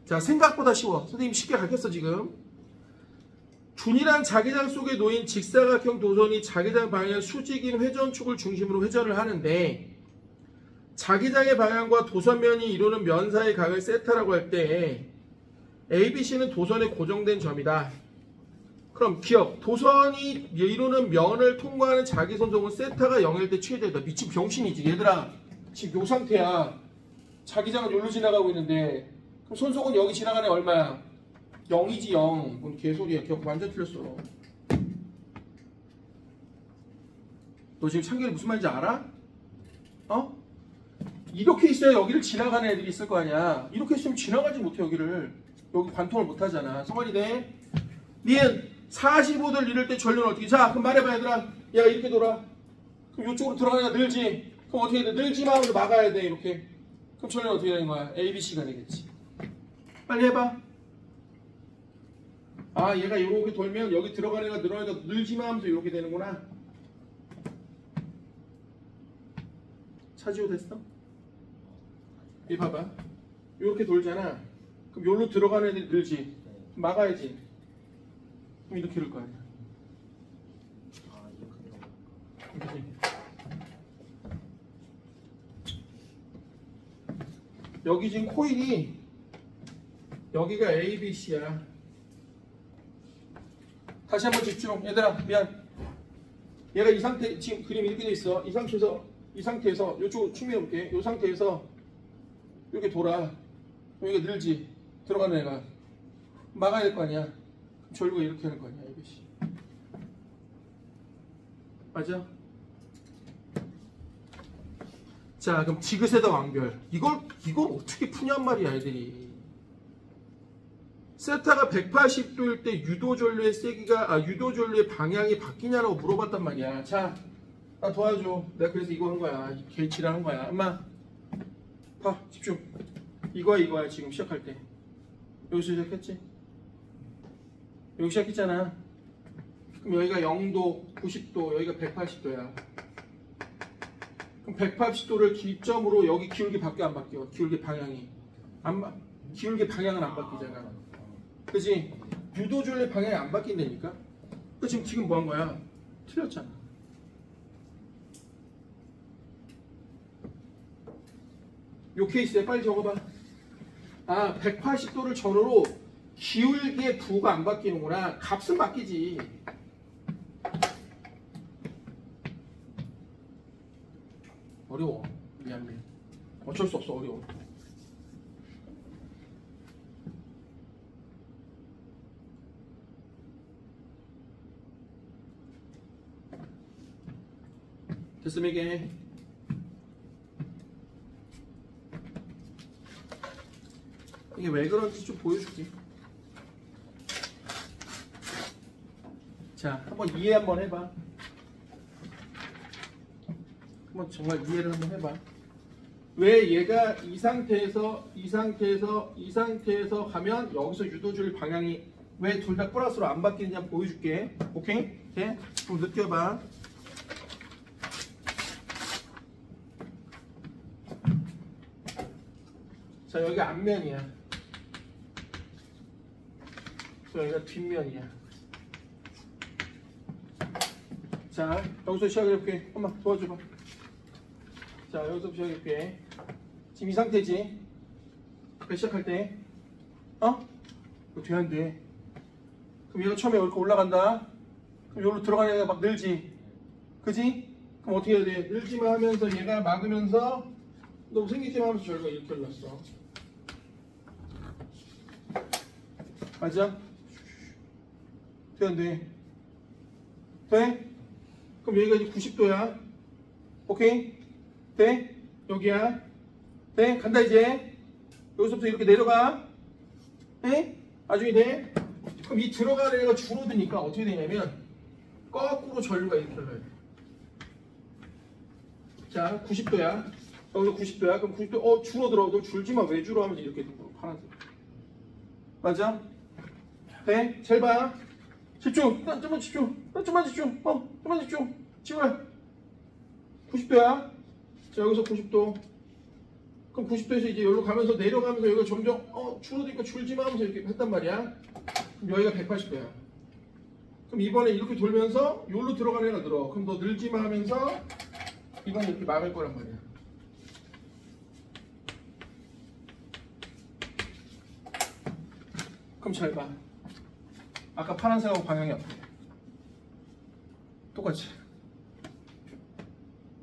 자 생각보다 쉬워. 선생님 쉽게 가르쳤어 지금. 둔이란 자기장 속에 놓인 직사각형 도선이 자기장 방향 수직인 회전축을 중심으로 회전을 하는데 자기장의 방향과 도선면이 이루는 면 사이의 각을 세타라고 할 때 ABC는 도선에 고정된 점이다. 그럼 기억, 도선이 이루는 면을 통과하는 자기선속은 세타가 0일 때 최대다. 미친 병신이지 얘들아. 지금 요 상태야. 자기장은 여기로 지나가고 있는데 그럼 손속은 여기 지나가는 애 얼마야? 0이지 0. 뭔 개소리야. 기억 완전 틀렸어. 너 지금 창결이 무슨 말인지 알아? 어? 이렇게 있어야 여기를 지나가는 애들이 있을 거 아니야. 이렇게 있으면 지나가지 못해 여기를. 여기 관통을 못 하잖아. 성환이 돼? 니은 45도를 이럴 때 전류는 어떻게? 자 그럼 말해봐 얘들아. 야 이렇게 돌아. 그럼 이쪽으로 들어가니까 늘지. 그럼 어떻게 돼? 늘지만 하면서 막아야 돼 이렇게. 그럼 전류는 어떻게 되는 거야? ABC가 되겠지. 빨리 해봐. 아 얘가 이렇게 돌면 여기 들어가는 애가 늘어나니까 늘지만 하면서 이렇게 되는구나. 차지호 됐어? 이 봐봐. 이렇게 돌잖아. 그럼 여기로 들어가는 애들이 늘지. 막아야지. 그럼 이렇게 이럴 거 아니야. 그치? 여기 지금 코일이 여기가 ABC야. 다시 한번 집중. 얘들아 미안. 얘가 이 상태 지금 그림이 이렇게 돼 있어. 이 상태에서 이쪽으로 충분해 볼게. 이 상태에서 이렇게 돌아. 여기가 늘지. 들어가는 애가 막아야 될 거 아니야. 그럼 전류가 이렇게 하는 거 아니야. ABC. 맞아? 자 그럼 지그세다 완별. 이걸 어떻게 푸냔 말이야 애들이. 세타가 180도일 때 유도전류의 세기가 유도전류의 방향이 바뀌냐라고 물어봤단 말이야. 자, 나 도와줘. 내가 그래서 이거 한 거야. 개치를 한 거야. 엄마, 봐, 집중. 이거야 지금 시작할 때. 여기서 시작했지? 여기 시작했잖아. 그럼 여기가 0도, 90도, 여기가 180도야. 그럼 180도를 기점으로 여기 기울기 바뀌어 안 바뀌어? 기울기 방향이 기울기 방향은 안 바뀌잖아. 그치? 유도줄의 방향이 안 바뀐다니까? 그 지금 뭐 한 거야? 틀렸잖아. 요 케이스에 빨리 적어봐. 180도를 전후로 기울기의 부가 안 바뀌는구나. 값은 바뀌지. 어려워. 미안해. 어쩔 수 없어. 어려워. 됐으면 이게 왜 그런지 좀 보여줄게. 자, 한번 이해 한번 해봐. 한번 정말 이해를 한번 해봐. 왜 얘가 이 상태에서 가면 여기서 유도줄 방향이 왜 둘 다 플러스로 안 바뀌느냐 보여줄게. 오케이? 네? 좀 느껴봐. 자, 여기가 앞면이야. 여기가 뒷면이야. 자, 여기서 시작해볼게. 엄마 도와줘봐. 자, 여기서 시작해볼게. 지금 이 상태지? 시작할 때 이거 돼야 안 돼. 그럼 얘가 처음에 이렇게 올라간다. 그럼 여기로 들어가는 애가 막 늘지. 그지? 그럼 어떻게 해야 돼? 늘지만 하면서 얘가 막으면서 너무 생기지만 하면서 저희가 이렇게 올랐어. 맞아? 돼 안 돼? 돼? 그럼 여기가 이제 90도야. 오케이? 돼? 여기야. 돼? 간다 이제. 여기서부터 이렇게 내려가. 에? 나중에 돼? 그럼 이 들어가는 애가 줄어드니까 어떻게 되냐면 거꾸로 전류가 이렇게 흘러야 돼. 자, 90도야. 여기서 90도야. 그럼 90도 줄어들어. 너 줄지마. 왜 줄어? 하면서 이렇게 되는 거. 파란색. 맞아? 돼? 잘 봐. 집중. 좀만 집중. 좀만 집중. 좀만 집중. 지금 90도야. 자, 여기서 90도. 그럼 90도에서 이제 여기로 가면서 내려가면서 여기가 점점 줄어드니까 줄지마 하면서 이렇게 했단 말이야. 그럼 여기가 180도야. 그럼 이번에 이렇게 돌면서 여기로 들어가는 애가 늘어. 그럼 너 늘지마 하면서 이건 이렇게 막을 거란 말이야. 그럼 잘 봐. 아까 파란색하고 방향이 어때? 똑같이.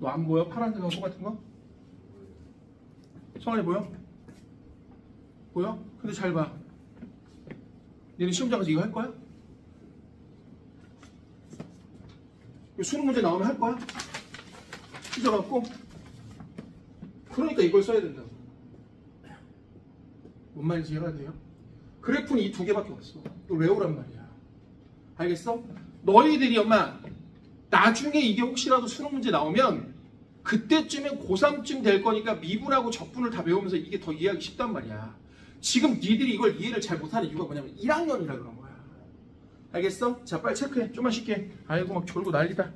너 안 보여? 파란색하고 똑같은 거? 성환이 보여? 보여? 근데 잘 봐. 너는 시험장 가서 이거 할 거야? 수능 문제 나오면 할 거야? 찢어갖고? 그러니까 이걸 써야 된다고. 뭔 말인지 이해가 돼요? 그래프는 이 두 개밖에 없어. 이걸 외우란 말이야. 알겠어? 너희들이 엄마 나중에 이게 혹시라도 수능 문제 나오면 그때쯤엔 고3쯤 될 거니까 미분하고 적분을 다 배우면서 이게 더 이해하기 쉽단 말이야. 지금 니들이 이걸 이해를 잘 못하는 이유가 뭐냐면 1학년이라 그런 거야. 알겠어? 자, 빨리 체크해. 좀만 쉽게. 아이고 막 졸고 난리다.